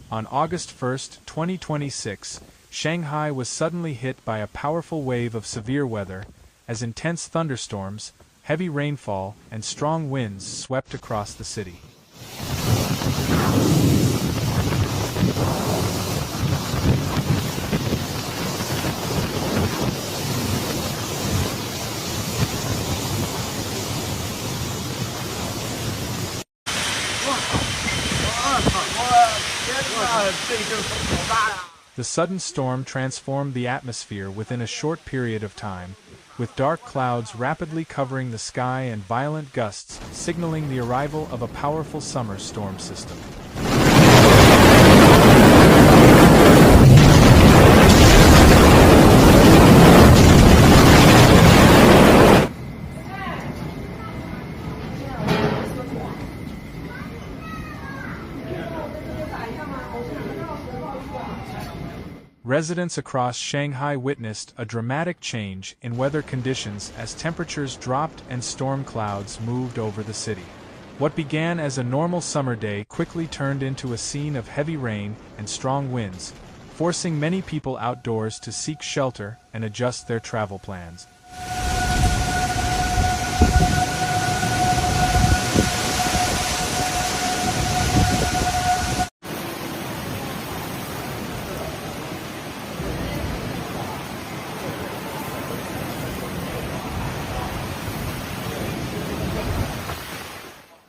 On August 1, 2026, Shanghai was suddenly hit by a powerful wave of severe weather, as intense thunderstorms, heavy rainfall, and strong winds swept across the city. The sudden storm transformed the atmosphere within a short period of time, with dark clouds rapidly covering the sky and violent gusts signaling the arrival of a powerful summer storm system. Residents across Shanghai witnessed a dramatic change in weather conditions as temperatures dropped and storm clouds moved over the city. What began as a normal summer day quickly turned into a scene of heavy rain and strong winds, forcing many people outdoors to seek shelter and adjust their travel plans.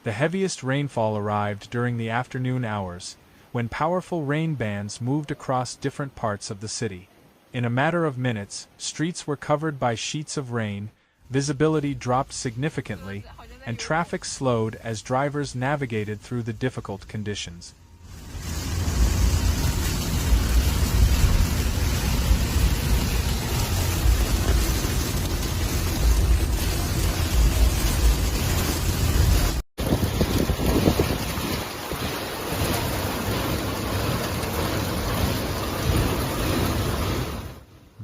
The heaviest rainfall arrived during the afternoon hours, when powerful rain bands moved across different parts of the city. In a matter of minutes, streets were covered by sheets of rain, visibility dropped significantly, and traffic slowed as drivers navigated through the difficult conditions.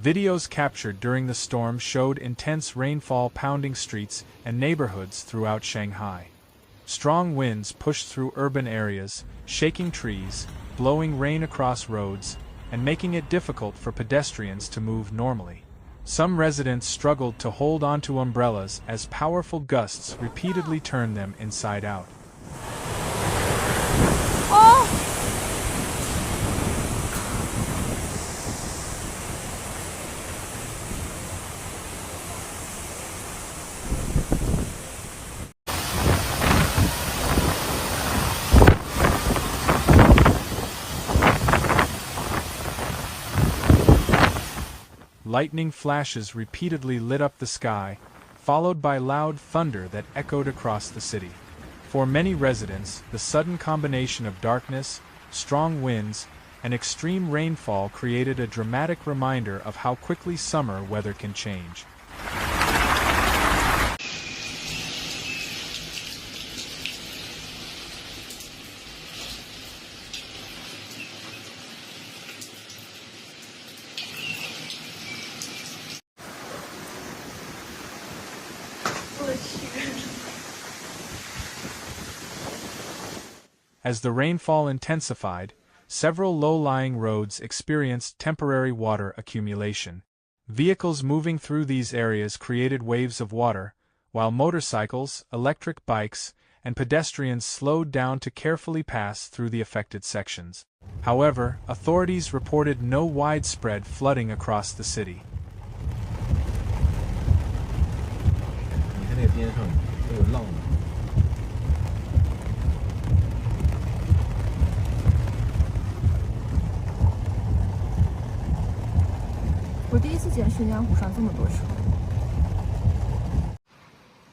Videos captured during the storm showed intense rainfall pounding streets and neighborhoods throughout Shanghai. Strong winds pushed through urban areas, shaking trees, blowing rain across roads, and making it difficult for pedestrians to move normally. Some residents struggled to hold onto umbrellas as powerful gusts repeatedly turned them inside out. Lightning flashes repeatedly lit up the sky, followed by loud thunder that echoed across the city. For many residents, the sudden combination of darkness, strong winds, and extreme rainfall created a dramatic reminder of how quickly summer weather can change. As the rainfall intensified, several low-lying roads experienced temporary water accumulation. Vehicles moving through these areas created waves of water, while motorcycles, electric bikes, and pedestrians slowed down to carefully pass through the affected sections. However, authorities reported no widespread flooding across the city.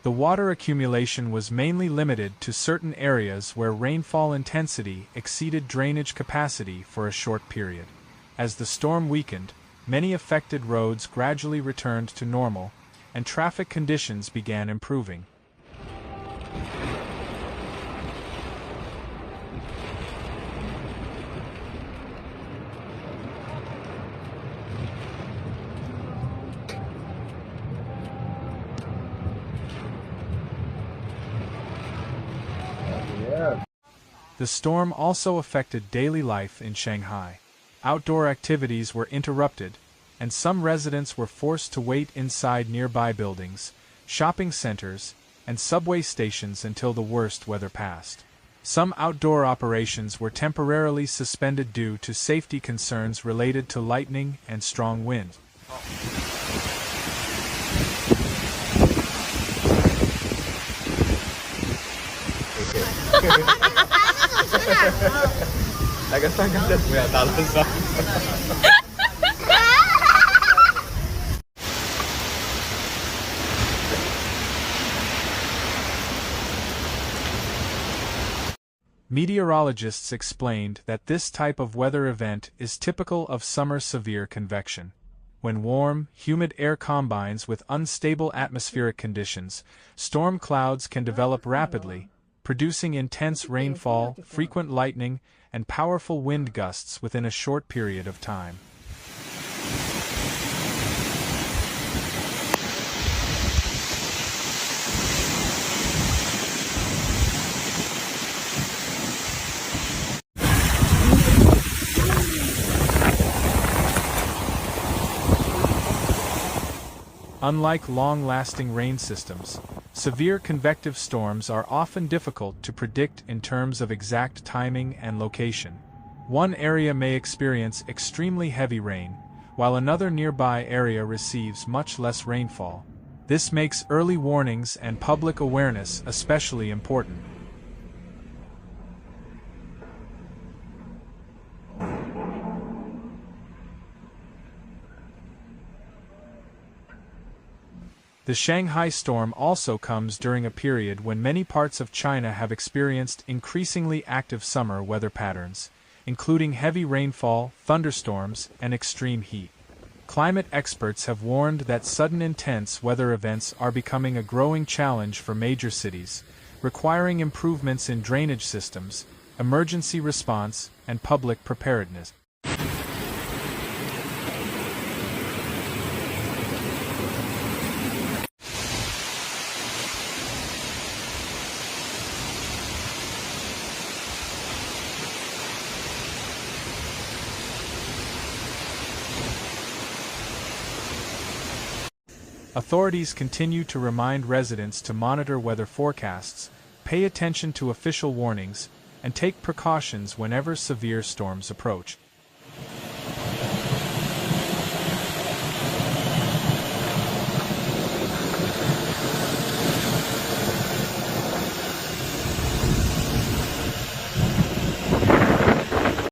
The water accumulation was mainly limited to certain areas where rainfall intensity exceeded drainage capacity for a short period. As the storm weakened, many affected roads gradually returned to normal, and traffic conditions began improving. The storm also affected daily life in Shanghai. Outdoor activities were interrupted, and some residents were forced to wait inside nearby buildings, shopping centers, and subway stations until the worst weather passed. Some outdoor operations were temporarily suspended due to safety concerns related to lightning and strong wind. Meteorologists explained that this type of weather event is typical of summer severe convection. When warm, humid air combines with unstable atmospheric conditions, storm clouds can develop rapidly, producing intense rainfall, frequent lightning, and powerful wind gusts within a short period of time. Unlike long-lasting rain systems, severe convective storms are often difficult to predict in terms of exact timing and location. One area may experience extremely heavy rain, while another nearby area receives much less rainfall. This makes early warnings and public awareness especially important. The Shanghai storm also comes during a period when many parts of China have experienced increasingly active summer weather patterns, including heavy rainfall, thunderstorms, and extreme heat. Climate experts have warned that sudden intense weather events are becoming a growing challenge for major cities, requiring improvements in drainage systems, emergency response, and public preparedness. Authorities continue to remind residents to monitor weather forecasts, pay attention to official warnings, and take precautions whenever severe storms approach.